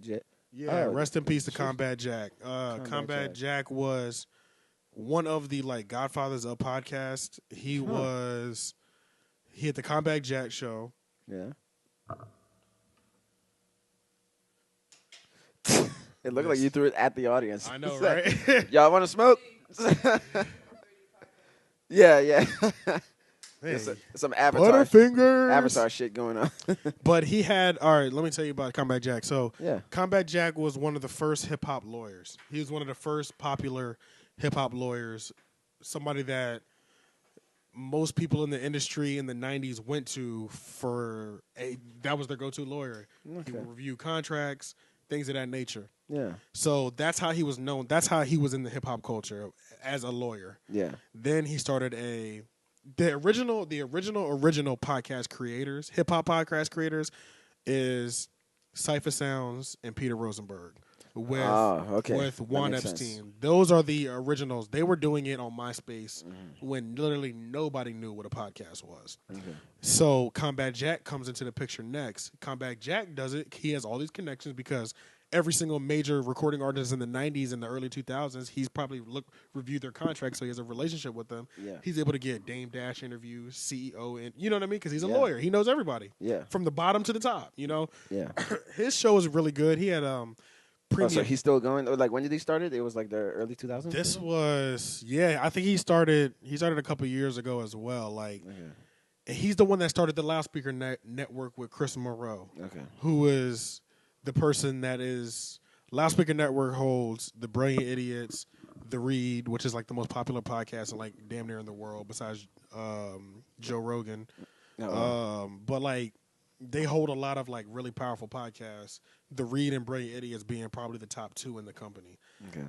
Jet. Yeah, Oh, rest in peace to shit. Combat Jack. Combat Jack was one of the like godfathers of podcast. He had the Combat Jack show. Yeah. It looked like you threw it at the audience. I know, It's like, right? Y'all want to smoke? yeah. Hey, Some Avatar Butterfingers. Avatar shit going on. But he had, all right, let me tell you about Combat Jack. So, Yeah. Combat Jack was one of the first hip hop lawyers. He was one of the first popular hip hop lawyers, somebody that most people in the industry in the 90s went to that was their go-to lawyer. He Okay. would review contracts, things of that nature. Yeah. So that's how he was known. That's how he was in the hip hop culture as a lawyer. Yeah. Then he started the original podcast creators, hip hop podcast creators, is Cypher Sounds and Peter Rosenberg with That Juan makes Epstein. sense. Those are the originals. They were doing it on MySpace when literally nobody knew what a podcast was. Okay. So Combat Jack comes into the picture next. Combat Jack does it. He has all these connections because every single major recording artist in the 90s and the early 2000s, he's probably reviewed their contracts, so he has a relationship with them. Yeah. He's able to get Dame Dash interviews, CEO, and you know what I mean? Because he's a Yeah. lawyer. He knows everybody. Yeah. From the bottom to the top, you know? Yeah. His show is really good. He had premium. So he's still going. Like when did he start it? It was like the early 2000s. This was, I think he started a couple years ago as well. Like, Okay. and he's the one that started the Loudspeaker Network with Chris Moreau. Okay. Who is the person that is Loudspeaker Network holds the Brilliant Idiots, The Read, which is like the most popular podcast in like damn near in the world besides Joe Rogan. But like they hold a lot of like really powerful podcasts. The Read and Brilliant Idiots being probably the top 2 in the company. Okay.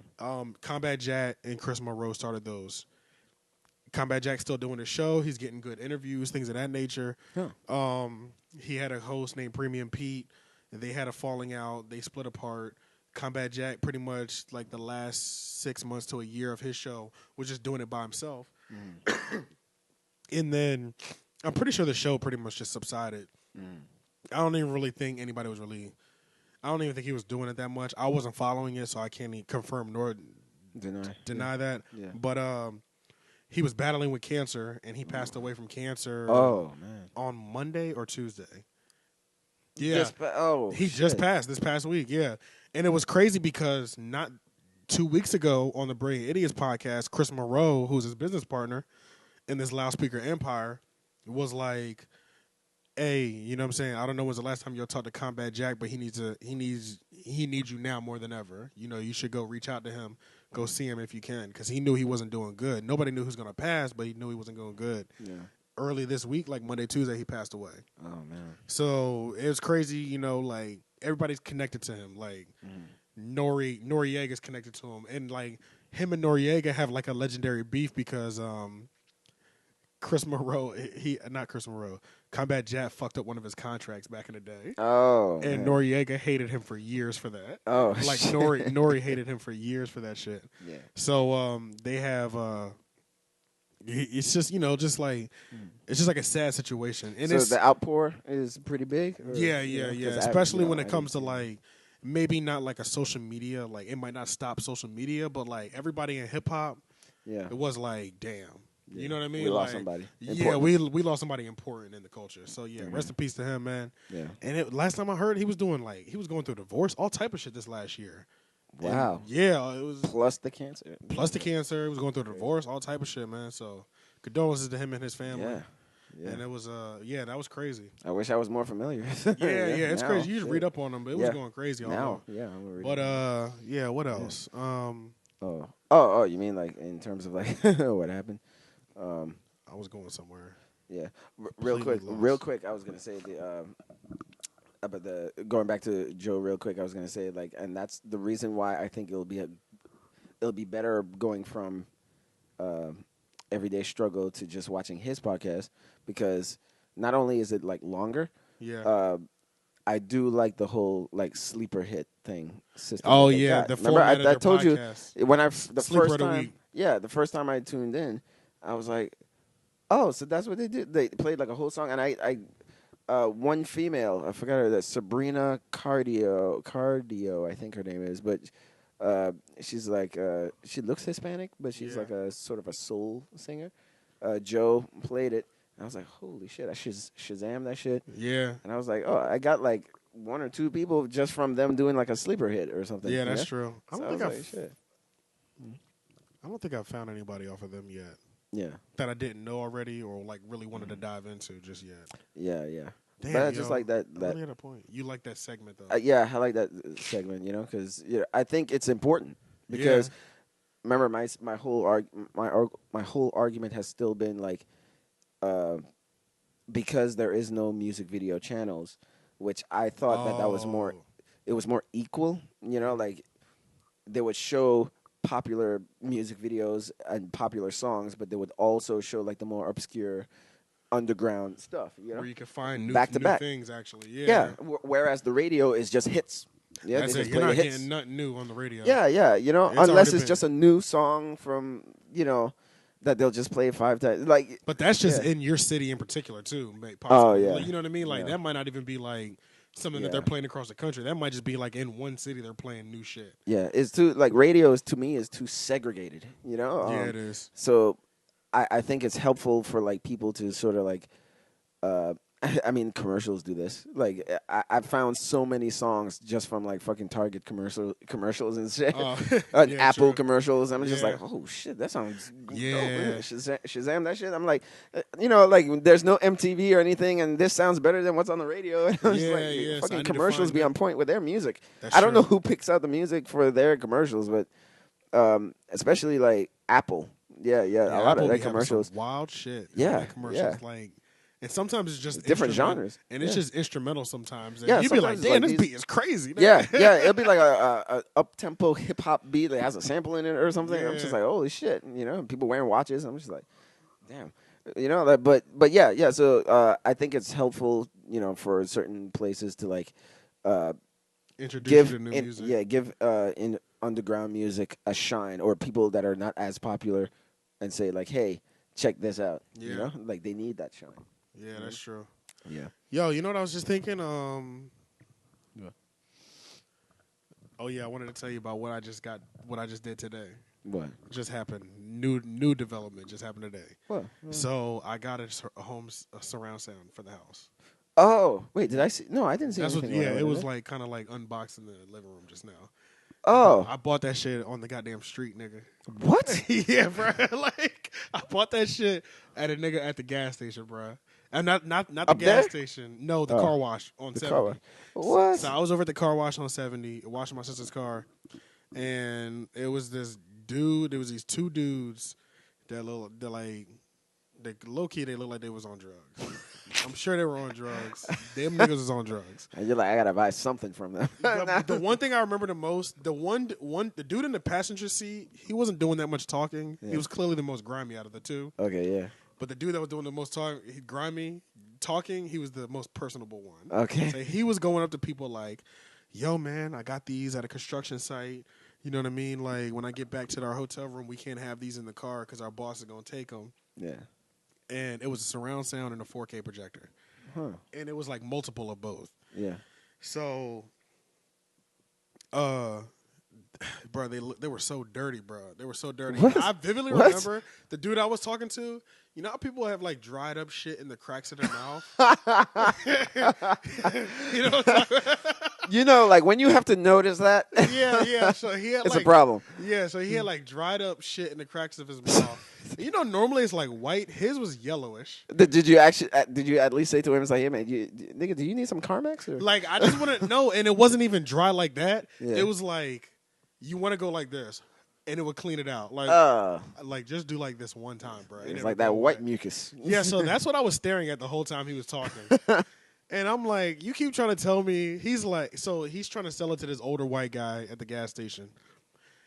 Combat Jack and Chris Monroe started those. Combat Jack's still doing his show. He's getting good interviews, things of that nature. Huh. He had a host named Premium Pete. They had a falling out. They split apart. Combat Jack, pretty much like the last 6 months to a year of his show, was just doing it by himself. And then I'm pretty sure the show pretty much just subsided. I don't even really think anybody was really. I don't even think he was doing it that much. I wasn't following it, so I can't even confirm nor deny that. Yeah. But he was battling with cancer, and he passed away from cancer. Oh man! On Monday or Tuesday. Yeah. He just passed this past week. Yeah, and it was crazy because not 2 weeks ago on the Brilliant Idiots podcast, Chris Monroe, who's his business partner in this loudspeaker empire, was like, hey, you know what I'm saying? I don't know when's the last time you talked to Combat Jack, but he needs you now more than ever. You know, you should go reach out to him, go see him if you can, because he knew he wasn't doing good. Nobody knew who's gonna pass, but he knew he wasn't going good. Yeah. Early this week, like Monday, Tuesday, he passed away. Oh man. So it was crazy, you know, like everybody's connected to him. Like Noriega's connected to him. And like him and Noriega have like a legendary beef because Chris Monroe, not Chris Monroe, Combat Jack fucked up one of his contracts back in the day. Oh. And man. Noriega hated him for years for that. Oh. Like Nori hated him for years for that shit. Yeah. So they have it's just, you know, just like it's just like a sad situation. And so it's, the outpour is pretty big? Or, yeah. Especially when it comes to didn't- like maybe not like a social media, like it might not stop social media, but like everybody in hip hop, it was like, damn. You know what I mean? We like, lost somebody. Yeah, we lost somebody important in the culture. So yeah, rest in peace to him, man. Yeah. And last time I heard, he was going through divorce, all type of shit this last year. Wow. And yeah, it was plus the cancer. He was going through divorce, all type of shit, man. So condolences to him and his family. Yeah. Yeah. And it was that was crazy. I wish I was more familiar. It's now, crazy. You just shit. read up on him, but it was going crazy. Now, yeah. I'm gonna read But what else? Oh, you mean like in terms of like what happened? I was going somewhere. Yeah, real quick. I was gonna say about the going back to Joe real quick. I was gonna say like, and that's the reason why I think it'll be better going from everyday struggle to just watching his podcast, because not only is it like longer, I do like the whole like sleeper hit thing system. Oh yeah, the remember I told podcast. You when the Sleeper first of the time, week. the first time I tuned in, I was like, oh, so that's what they did. They played like a whole song, and I one female, I forgot her, that Sabrina Cardio, I think her name is, but she's like she looks Hispanic, but she's like a sort of a soul singer. Joe played it, and I was like, holy shit, I Shazam that shit. Yeah. And I was like, oh, I got like 1 or 2 people just from them doing like a sleeper hit or something. Yeah, that's true. I So don't like, think I've found anybody off of them yet. Yeah. That I didn't know already or like really wanted to dive into just yet. Yeah. Damn, But I just like that. I really had a point. You like that segment though. Yeah, I like that segment, because I think it's important because remember my whole argument has still been like because there is no music video channels, which I thought that was more, it was more equal, like they would show popular music videos and popular songs, but they would also show like the more obscure underground stuff, where you can find new things actually. Whereas the radio is just hits. Yeah, that's they it. just You're play not the hits. getting nothing new on the radio. Yeah, It's unless it's been- just a new song from that they'll just play 5 times. Like, But that's just in your city in particular too. Possibly. Oh, yeah. Like, you know what I mean? Like that might not even be like something that they're playing across the country. That might just be like in one city they're playing new shit. yeah, it's too like radio is to me is too segregated. Yeah, it is. So I think it's helpful for like people to sort of like. I mean, commercials do this. Like, I've found so many songs just from like fucking Target commercials and shit, Apple true. commercials. I'm just Yeah. like, oh shit, that sounds Yeah. dope. Shazam that shit. I'm like, like there's no MTV or anything, and this sounds better than what's on the radio. And I'm just Yeah, like, yeah, so I fucking need to commercials find be that. on point with their music. That's I don't know true. who picks out the music for their commercials, but especially like Apple. Yeah, Yeah, a lot of Apple their be having some commercials. wild shit. In Yeah, their commercials, yeah. like, and sometimes it's just Different genres. and it's Yeah. just instrumental sometimes, and Yeah, you'd be like, sometimes it's "Damn, like this these. beat is crazy." Yeah, yeah, it'll be like a up tempo hip hop beat that has a sample in it or something. I'm just Yeah. like, holy shit, people wearing watches. I'm just like, damn, like, but yeah. So I think it's helpful, for certain places to like Introduce you give to new in music. yeah give in underground music a shine, or people that are not as popular, and say like, hey, check this out. Yeah, Like they need that shine. yeah, Mhm. that's true. Yeah. Yo, you know what I was just thinking? Yeah. Oh yeah, I wanted to tell you about what I just did today. What? Just happened. New development just happened today. What? So I got a surround sound for the house. Oh, wait, did I see? No, I didn't see That's what. anything. Yeah, About it was that. like kind of like unboxing the living room just now. Oh, I bought that shit on the goddamn street, nigga. what? Yeah, bro. Like I bought that shit at a nigga at the gas station, bro. And not the Up gas there? station. No, the Oh, car wash on the 70. car wash. What? So I was over at the car wash on 70, washing my sister's car, and it was this dude. There was these two dudes that they low key they looked like they was on drugs. I'm sure they were on drugs. Them niggas was on drugs. And you're like, I gotta buy something from them. The one thing I remember the most, the dude in the passenger seat, he wasn't doing that much talking. Yeah. He was clearly the most grimy out of the two. Okay, yeah. But the dude that was doing the most grimy talking, he was the most personable one. Okay. So he was going up to people like, "Yo, man, I got these at a construction site. You know what I mean? Like when I get back to our hotel room, we can't have these in the car because our boss is gonna take them." Yeah. And it was a surround sound and a 4K projector, and it was like multiple of both. Yeah. So, bro, they were so dirty, bro. They were so dirty. What? I vividly What? remember the dude I was talking to. You know how people have like dried up shit in the cracks of their mouth? You know what I'm talking about? Like when you have to notice that, Yeah. So he had it's like a problem. Yeah, so he had like dried up shit in the cracks of his mouth. Normally it's like white. His was yellowish. Did you at least say to him, it's like, hey man, nigga, do you need some Carmex? Or? Like I just want to know, and it wasn't even dry like that. Yeah. It was like you want to go like this, and it would clean it out. Like just do like this one time, bro. It's like that white mucus. Yeah, so that's what I was staring at the whole time he was talking. And I'm like, you keep trying to tell me. He's like, so he's trying to sell it to this older white guy at the gas station.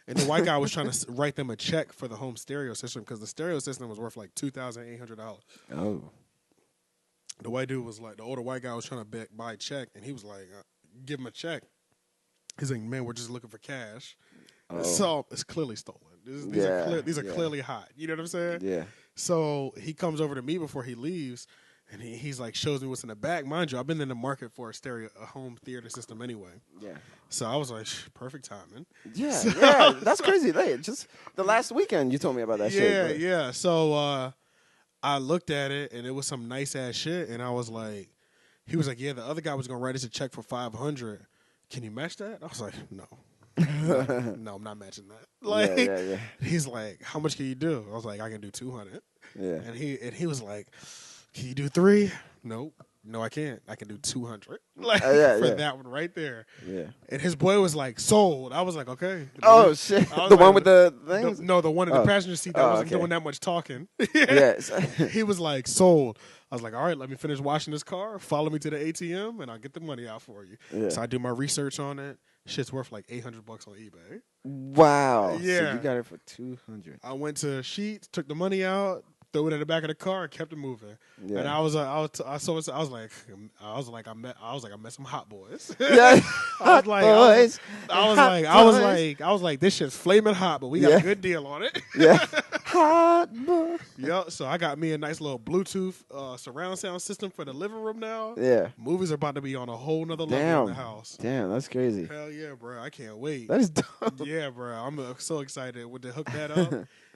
And the white guy was trying to write them a check for the home stereo system because the stereo system was worth like $2,800. Oh. The white dude was like, the older white guy was trying to buy a check, and he was like, give him a check. He's like, man, we're just looking for cash. Oh. So it's clearly stolen. These are clearly hot. You know what I'm saying? Yeah. So he comes over to me before he leaves, and he's like, shows me what's in the bag. Mind you, I've been in the market for a home theater system anyway. Yeah. So I was like, perfect timing. Yeah, So, yeah. That's crazy. Like, just the last weekend you told me about that shit. Yeah. So I looked at it, and it was some nice ass shit, and I was like, he was like, yeah, the other guy was gonna write us a check for $500. Can you match that? I was like, no. No, I'm not matching that. Like, yeah. He's like, how much can you do? I was like, I can do 200. Yeah. And he was like, can you do 3? Nope. No, I can't. I can do 200. Like for that one right there. Yeah. And his boy was like, sold. I was like, okay. Oh shit. The one with the things? No, the one in the passenger seat that wasn't doing that much talking. Yes. He was like, sold. I was like, all right, let me finish washing this car. Follow me to the ATM, and I'll get the money out for you. Yeah. So I do my research on it. Shit's worth like $800 on eBay. Wow. Yeah. So you got it for 200. I went to Sheets, took the money out, threw it in the back of the car, and kept it moving. Yeah. And I was like, I met some hot boys. Yeah. I was like, this shit's flaming hot, but we got a good deal on it. Yeah. Hot boy. Yep. So I got me a nice little Bluetooth surround sound system for the living room now. Yeah. Movies are about to be on a whole nother level in the house. Damn, that's crazy. Hell yeah, bro. I can't wait. That is dope. Yeah, bro. I'm so excited to hook that up.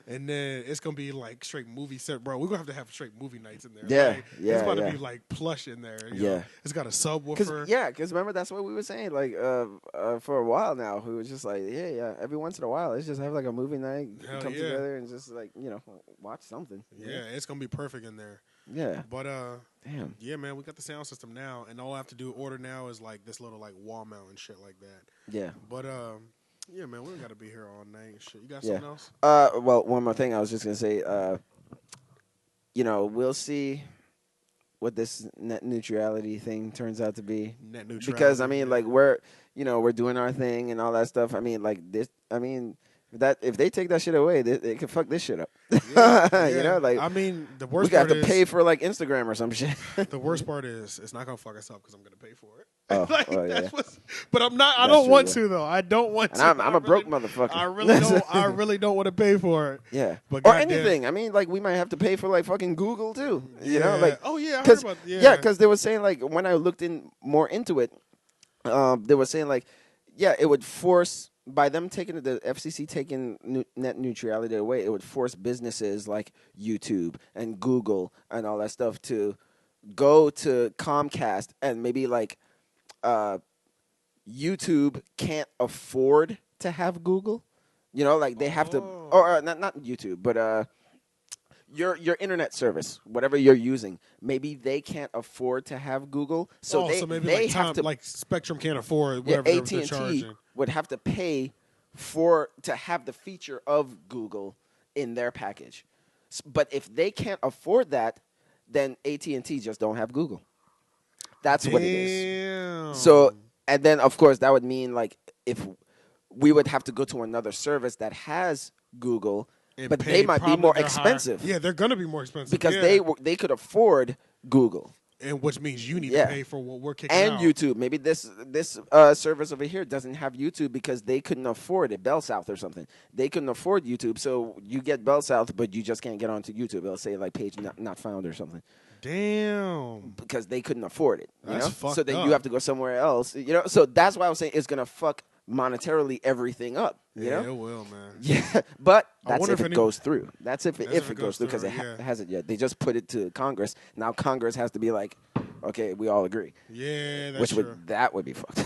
And then it's gonna be like straight movie set, bro. We're gonna have movie nights in there. Yeah, like, yeah. It's about to be like plush in there. You know? It's got a subwoofer. Because remember that's what we were saying like for a while now. We were just like, yeah. Every once in a while, let's just have like a movie night, come together and just like watch something. Yeah, it's gonna be perfect in there. Yeah. But damn. Yeah, man, we got the sound system now, and all I have to order now is like this little like wall mount and shit like that. Yeah. But Yeah, man, we don't got to be here all night and shit. You got Yeah. something else? Well, one more thing I was just gonna say. We'll see what this net neutrality thing turns out to be. Net neutrality. Because I mean, yeah. like we're doing our thing and all that stuff. I mean, like this. I mean, that if they take that shit away, they can fuck this shit up. Yeah. Like I mean, the we worst got part to is pay for like Instagram or some shit. the worst part is it's not gonna fuck us up because I'm gonna pay for it. Oh, That's yeah. what's. But I'm not. I That's don't true, want yeah. to though. I don't want And to. I'm a broke motherfucker. I really don't. I really don't want to pay for it. Yeah, But or goddamn- anything. I mean, like we might have to pay for like fucking Google too. You know, Yeah. like Oh yeah, I heard because about because they were saying like when I looked in more into it, they were saying like it would force by them taking the FCC taking net neutrality away, it would force businesses like YouTube and Google and all that stuff to go to Comcast and maybe like YouTube can't afford to have Google. You know, like they have to, or not YouTube, but your internet service, whatever you're using, maybe they can't afford to have Google, so maybe they like have to like Spectrum can't afford whatever they're AT&T charging. would have to pay to have the feature of Google in their package. But if they can't afford that, then AT&T just don't have Google. That's what it is. So, and then of course that would mean like if we would have to go to another service that has Google, but they might be more expensive. Yeah, they're gonna be more expensive because they could afford Google. And which means you need to pay for what we're kicking and out. YouTube. Maybe this service over here doesn't have YouTube because they couldn't afford it. Bell South or something. They couldn't afford YouTube, so you get Bell South, but you just can't get onto YouTube. It'll say like page not found or something. Damn. Because they couldn't afford it. That's fucked so then up. you have to go somewhere else. So that's why I was saying it's gonna fuck monetarily everything up. You know? It will, man. Yeah, but that's wonder if it goes through. That's if it goes through because it hasn't yet. They just put it to Congress. Now Congress has to be like, okay, we all agree. Yeah, that's true. That would be fucked.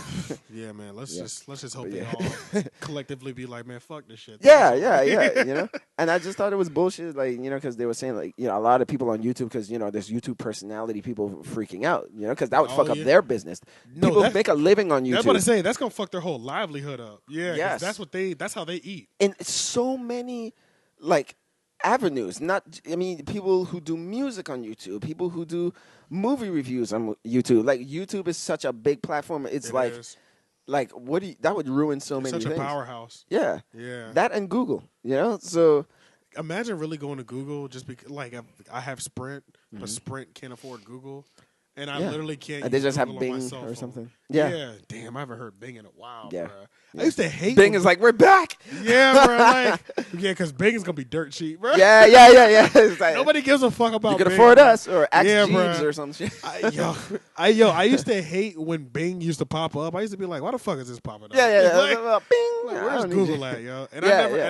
Yeah, man. Let's just hope they all collectively be like, man, fuck this shit. Yeah. You know, and I just thought it was bullshit, like because they were saying like a lot of people on YouTube because there's YouTube personality people freaking out, because that would fuck up their business. People make a living on YouTube. That's what I say. That's gonna fuck their whole livelihood up. Yeah, yes. That's how they eat. And so many like avenues. People who do music on YouTube, people who do movie reviews on YouTube. Like YouTube is such a big platform. It is. That would ruin so many things. Such a powerhouse. Yeah. Yeah. That and Google. So imagine really going to Google just because I have Sprint, but Sprint can't afford Google. And I literally can't. And they just Google have Bing or something. Yeah. Damn, I haven't heard Bing in a while, Yeah. bro. I used to hate Bing is like, we're back. Yeah, bro. Because Bing is gonna be dirt cheap, bro. Yeah. It's like, nobody gives a fuck about. You can Bing, afford bro. us or Ask Jeeves bro. or some shit. I used to hate when Bing used to pop up. I used to be like, why the fuck is this popping up? Yeah. Bing. Where's Google at, yo? And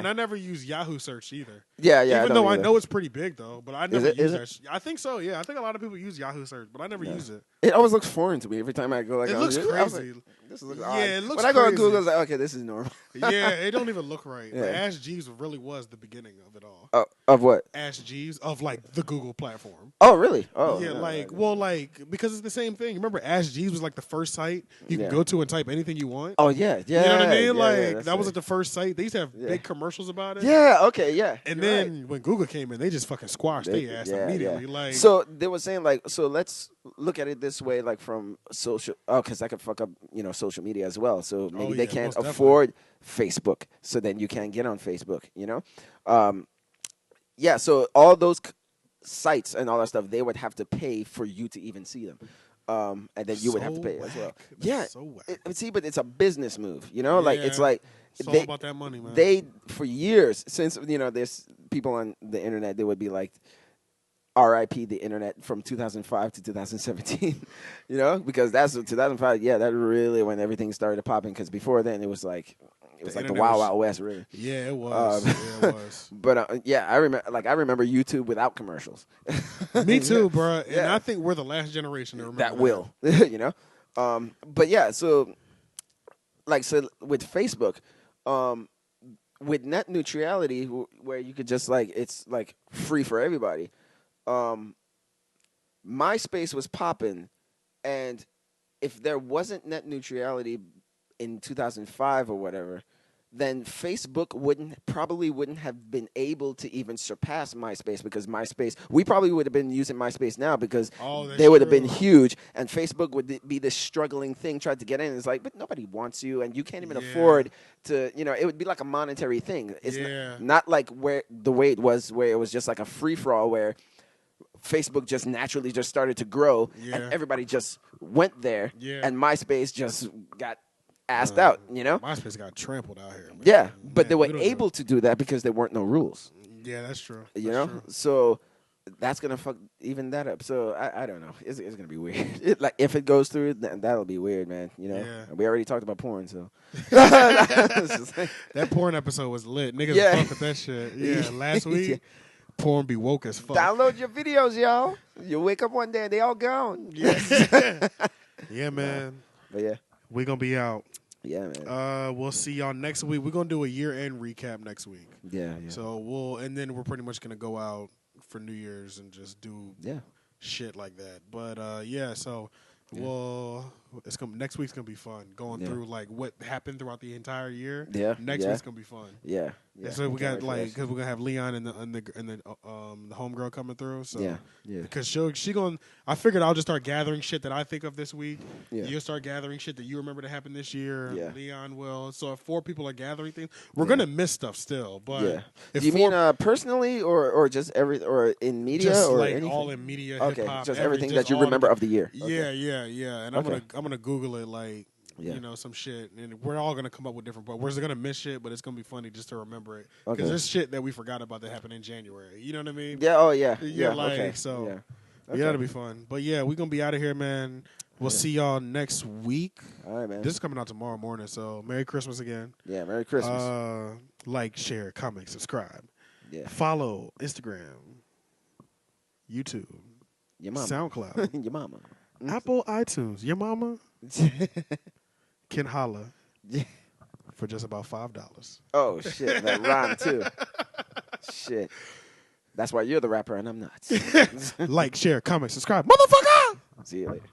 I never use Yahoo search either. Yeah. Even though I know it's pretty big though, but I never use is that. I think so. Yeah, I think a lot of people use Yahoo search, but I never use it. It always looks foreign to me every time I go. Like, it looks crazy. This looks odd. Yeah, it looks when I go on crazy. Google, it's like, okay, this is normal. Yeah, it don't even look right. Yeah. But Ask Jeeves really was the beginning of it all. Of what? Ask Jeeves of the Google platform. Oh, really? Oh, yeah, because it's the same thing. Remember, Ask Jeeves was the first site you can go to and type anything you want. Oh yeah. You know what I mean? That was the first site. They used to have big commercials about it. Yeah. Okay. Yeah. And then when Google came in, they just fucking squashed their ass immediately. Yeah. So they were saying so let's look at it this way, from social. Oh, because that could fuck up social media as well. So maybe they can't afford Facebook, so then you can't get on Facebook. Yeah. So all those sites and all that stuff, they would have to pay for you to even see them. And then you would have to pay as well. Yeah. So but it's a business move. It's all about that money, man. They for years since there's people on the internet, they would be like, R.I.P. the internet from 2005 to 2017, because that's 2005. Yeah, that really when everything started popping. Because before then, it was like the Wild Wild West, really. Yeah, it was. It was. But I remember YouTube without commercials. Me too, bro. And I think we're the last generation to remember that. Will, But yeah, so with Facebook, with net neutrality, where you could just it's free for everybody. MySpace was popping, and if there wasn't net neutrality in 2005 or whatever, then Facebook probably wouldn't have been able to even surpass MySpace, because we probably would have been using MySpace now, because they would have been huge, and Facebook would be this struggling thing trying to get in. It's like, but nobody wants you, and you can't even afford to, it would be like a monetary thing. It's not like the way it was, where it was just like a free-for-all, where Facebook just naturally just started to grow, and everybody just went there, and MySpace just got assed out, MySpace got trampled out here. Man. Yeah, but they were able to do that because there weren't no rules. Yeah, that's true. True. So that's gonna fuck even that up. So I don't know. It's gonna be weird. Like if it goes through, that'll be weird, man. We already talked about porn, so that porn episode was lit. Niggas fuck with that shit. Yeah, last week. Porn be woke as fuck. Download your videos, y'all. You wake up one day and they all gone. Yeah, yeah, man. But yeah. We're going to be out. Yeah, man. We'll see y'all next week. We're going to do a year-end recap next week. Yeah. So and then we're pretty much going to go out for New Year's and just do shit like that. But, so next week's going to be fun. Going through, like, what happened throughout the entire year. Yeah. Next week's going to be fun. Yeah. So we got, like, because we're going to have Leon and the homegirl coming through. So yeah. Because she going, I figured I'll just start gathering shit that I think of this week. Yeah. You'll start gathering shit that you remember to happen this year. Yeah. Leon will. So if 4 people are gathering things, we're going to miss stuff still. But do you mean personally or just or in media just or like anything? all in media, okay, hip-hop, just everything that you remember of the year. Okay. Yeah. And I'm gonna Google it, like, some shit, and we're all gonna come up with different. But we're gonna miss shit, but it's gonna be funny just to remember it, because there's shit that we forgot about that happened in January. You know what I mean? Yeah. Oh yeah. So that'll be fun. But yeah, we're gonna be out of here, man. We'll see y'all next week. All right, man. This is coming out tomorrow morning, so Merry Christmas again. Yeah, Merry Christmas. Like, share, comment, subscribe. Yeah. Follow Instagram, YouTube, your mama. SoundCloud, your mama. Apple iTunes. Your mama can holla for just about $5. Oh shit, that rhyme too. Shit. That's why you're the rapper and I'm not. Like, share, comment, subscribe, motherfucker. See you later.